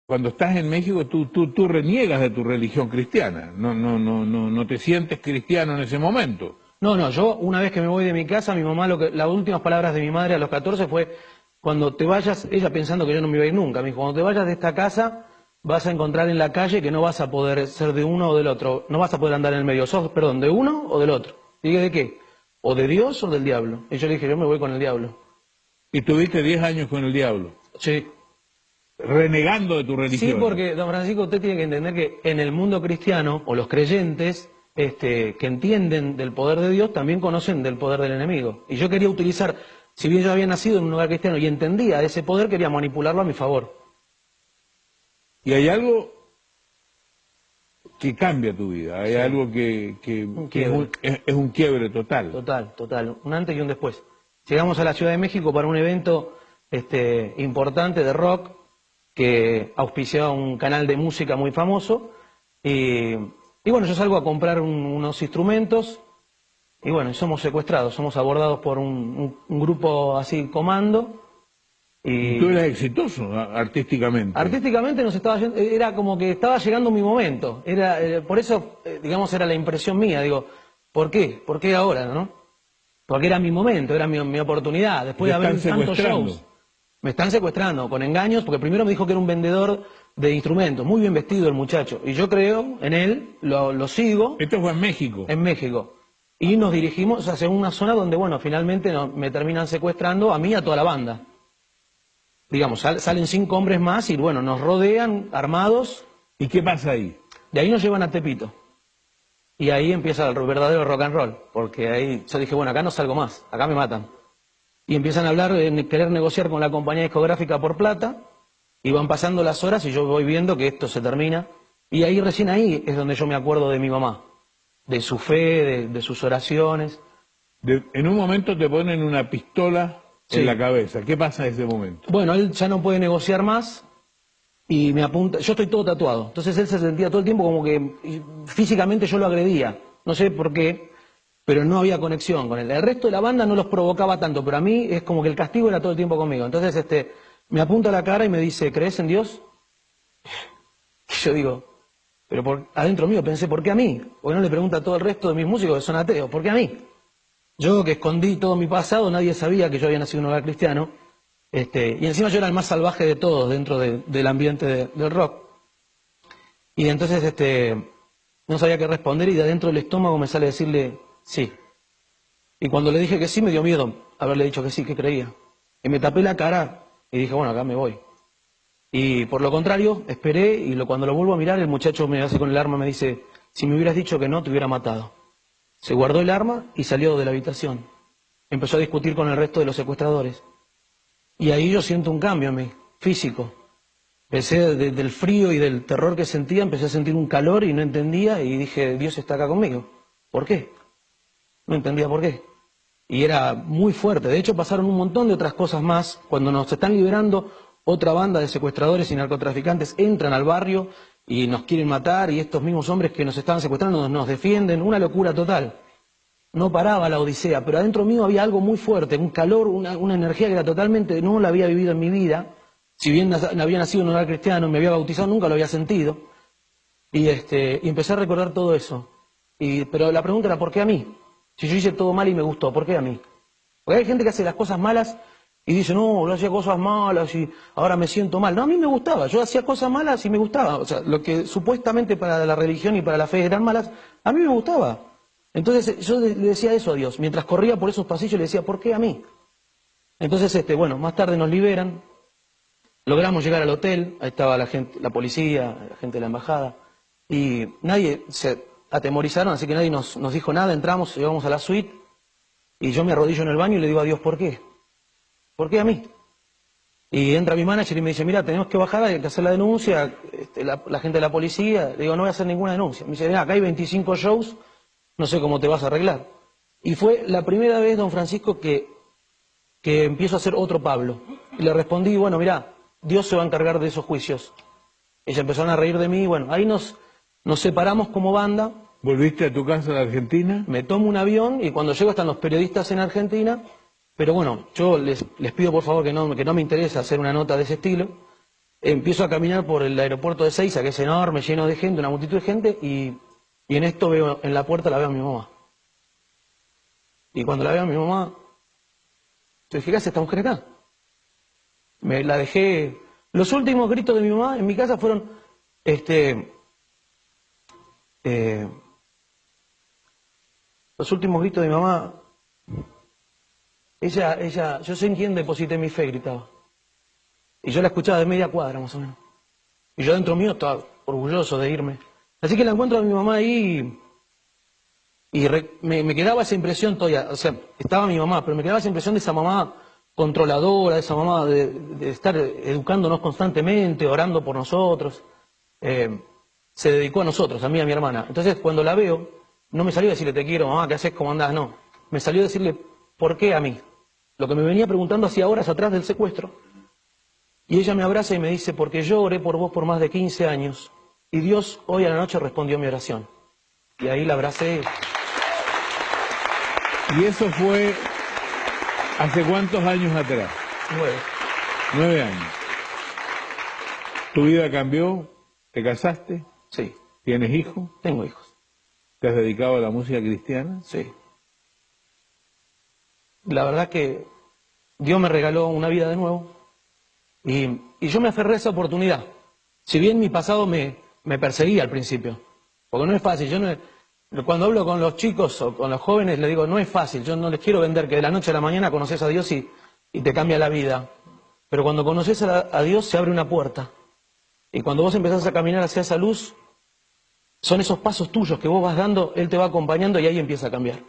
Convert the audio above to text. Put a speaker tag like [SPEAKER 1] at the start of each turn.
[SPEAKER 1] Cuando estás en México, tú reniegas de tu religión cristiana. No te sientes cristiano en ese momento.
[SPEAKER 2] No, no, yo una vez que me voy de mi casa, mi mamá, las últimas palabras de mi madre a los 14 fue, cuando te vayas, ella pensando que yo no me iba a ir nunca, me dijo, cuando te vayas de esta casa, vas a encontrar en la calle que no vas a poder ser de uno o del otro, no vas a poder andar en el medio, sos, perdón, de uno o del otro. Y dije, ¿de qué? ¿O de Dios o del diablo? Y yo le dije, yo me voy con el diablo.
[SPEAKER 1] Y tuviste 10 años con el diablo.
[SPEAKER 2] Sí.
[SPEAKER 1] Renegando de tu religión.
[SPEAKER 2] Sí, porque, don Francisco, usted tiene que entender que en el mundo cristiano, o los creyentes, que entienden del poder de Dios, también conocen del poder del enemigo. Y yo quería utilizar, si bien yo había nacido en un lugar cristiano y entendía ese poder, quería manipularlo a mi favor.
[SPEAKER 1] Y hay algo que cambia tu vida, hay algo que es un quiebre total.
[SPEAKER 2] Total, un antes y un después. Llegamos a la Ciudad de México para un evento importante de rock, que auspiciaba un canal de música muy famoso, y bueno, yo salgo a comprar unos instrumentos, y bueno, somos secuestrados, somos abordados por un grupo así, comando.
[SPEAKER 1] Y tú eras exitoso artísticamente.
[SPEAKER 2] Artísticamente nos estaba yendo, era como que estaba llegando mi momento, por eso, digamos, era la impresión mía, digo, ¿por qué? ¿Por qué ahora, no? Porque era mi momento, era mi oportunidad, después de haber tantos shows. Me están secuestrando con engaños, porque primero me dijo que era un vendedor de instrumentos, muy bien vestido el muchacho, y yo creo en él, lo sigo.
[SPEAKER 1] ¿Esto fue en México?
[SPEAKER 2] En México. Y nos dirigimos hacia una zona donde, bueno, finalmente me terminan secuestrando a mí y a toda la banda. Digamos, salen 5 hombres más y, bueno, nos rodean armados.
[SPEAKER 1] ¿Y qué pasa ahí?
[SPEAKER 2] De ahí nos llevan a Tepito. Y ahí empieza el verdadero rock and roll, porque ahí yo dije, bueno, acá no salgo más, acá me matan. Y empiezan a hablar de querer negociar con la compañía discográfica por plata, y van pasando las horas y yo voy viendo que esto se termina. Y ahí, recién ahí, es donde yo me acuerdo de mi mamá, de su fe, de sus oraciones.
[SPEAKER 1] En un momento te ponen una pistola en la cabeza. ¿Qué pasa en ese momento?
[SPEAKER 2] Bueno, él ya no puede negociar más y me apunta. Yo estoy todo tatuado, entonces él se sentía todo el tiempo como que físicamente yo lo agredía. No sé por qué, pero no había conexión con él. El resto de la banda no los provocaba tanto, pero a mí es como que el castigo era todo el tiempo conmigo. Entonces me apunta a la cara y me dice, ¿crees en Dios? Y yo digo, pero adentro mío pensé, ¿por qué a mí? Porque no le pregunta a todo el resto de mis músicos que son ateos, ¿por qué a mí? Yo que escondí todo mi pasado, nadie sabía que yo había nacido en un hogar cristiano, y encima yo era el más salvaje de todos dentro del ambiente del rock. Y entonces no sabía qué responder y de adentro del estómago me sale decirle sí. Y cuando le dije que sí me dio miedo haberle dicho que sí, que creía. Y me tapé la cara y dije, bueno, acá me voy. Y por lo contrario, esperé y cuando lo vuelvo a mirar, el muchacho me hace con el arma, me dice, si me hubieras dicho que no, te hubiera matado. Se guardó el arma y salió de la habitación. Empezó a discutir con el resto de los secuestradores. Y ahí yo siento un cambio en mí, físico. Empecé del frío y del terror que sentía, empecé a sentir un calor y no entendía y dije, Dios está acá conmigo. ¿Por qué? No entendía por qué. Y era muy fuerte. De hecho, pasaron un montón de otras cosas más. Cuando nos están liberando, otra banda de secuestradores y narcotraficantes entran al barrio y nos quieren matar, y estos mismos hombres que nos estaban secuestrando nos defienden. Una locura total. No paraba la odisea, pero adentro mío había algo muy fuerte, un calor, una energía que era totalmente, no la había vivido en mi vida. Si bien había nacido en un hogar cristiano, me había bautizado, nunca lo había sentido. Y empecé a recordar todo eso. Pero la pregunta era, ¿por qué a mí? Si yo hice todo mal y me gustó, ¿por qué a mí? Porque hay gente que hace las cosas malas y dice, no, yo hacía cosas malas y ahora me siento mal. No, a mí me gustaba, yo hacía cosas malas y me gustaba. O sea, lo que supuestamente para la religión y para la fe eran malas, a mí me gustaba. Entonces yo le decía eso a Dios. Mientras corría por esos pasillos le decía, ¿por qué a mí? Entonces, bueno, más tarde nos liberan. Logramos llegar al hotel, ahí estaba la gente, la policía, la gente de la embajada, y nadie se atemorizaron, así que nadie nos dijo nada. Entramos, llegamos a la suite, y yo me arrodillo en el baño y le digo a Dios, ¿por qué? ¿Por qué a mí? Y entra mi manager y me dice, mira, tenemos que bajar, hay que hacer la denuncia, la gente de la policía. Le digo, no voy a hacer ninguna denuncia. Me dice, mira, acá hay 25 shows, no sé cómo te vas a arreglar. Y fue la primera vez, don Francisco, que empiezo a ser otro Pablo. Y le respondí, bueno, mira, Dios se va a encargar de esos juicios. Ellos empezaron a reír de mí, bueno, ahí nos separamos como banda.
[SPEAKER 1] ¿Volviste a tu casa de Argentina?
[SPEAKER 2] Me tomo un avión y cuando llego están los periodistas en Argentina, pero bueno, yo les pido por favor que no me interesa hacer una nota de ese estilo. empiezo a caminar por el aeropuerto de Ezeiza, que es enorme, lleno de gente, una multitud de gente, y en esto veo, en la puerta la veo a mi mamá. Y cuando la veo a mi mamá, yo dije, ¿qué hace esta mujer acá? Me la dejé. Los últimos gritos de mi mamá en mi casa fueron, los últimos gritos de mi mamá, yo sé en quién deposité mi fe, gritaba. Y yo la escuchaba de media cuadra, más o menos. Y yo dentro mío estaba orgulloso de irme. Así que la encuentro a mi mamá ahí y me quedaba esa impresión todavía. O sea, estaba mi mamá, pero me quedaba esa impresión de esa mamá controladora, de esa mamá de estar educándonos constantemente, orando por nosotros. Se dedicó a nosotros, a mí y a mi hermana. Entonces, cuando la veo, no me salió a decirle, te quiero, mamá, ¿qué haces? ¿Cómo andás? No. Me salió a decirle, ¿por qué a mí? Lo que me venía preguntando hacía horas atrás del secuestro. Y ella me abraza y me dice, porque yo oré por vos por más de 15 años y Dios hoy a la noche respondió mi oración. Y ahí la abracé.
[SPEAKER 1] ¿Y eso fue hace cuántos años atrás?
[SPEAKER 2] 9.
[SPEAKER 1] 9 años. ¿Tu vida cambió? ¿Te casaste?
[SPEAKER 2] Sí.
[SPEAKER 1] ¿Tienes hijos?
[SPEAKER 2] Tengo hijos.
[SPEAKER 1] ¿Te has dedicado a la música cristiana?
[SPEAKER 2] Sí. La verdad que Dios me regaló una vida de nuevo. Y yo me aferré a esa oportunidad. Si bien mi pasado me perseguía al principio, porque no es fácil. Cuando hablo con los chicos o con los jóvenes, les digo, no es fácil. Yo no les quiero vender que de la noche a la mañana conoces a Dios y te cambia la vida. Pero cuando conoces a Dios se abre una puerta. Y cuando vos empezás a caminar hacia esa luz, son esos pasos tuyos que vos vas dando, Él te va acompañando y ahí empieza a cambiar.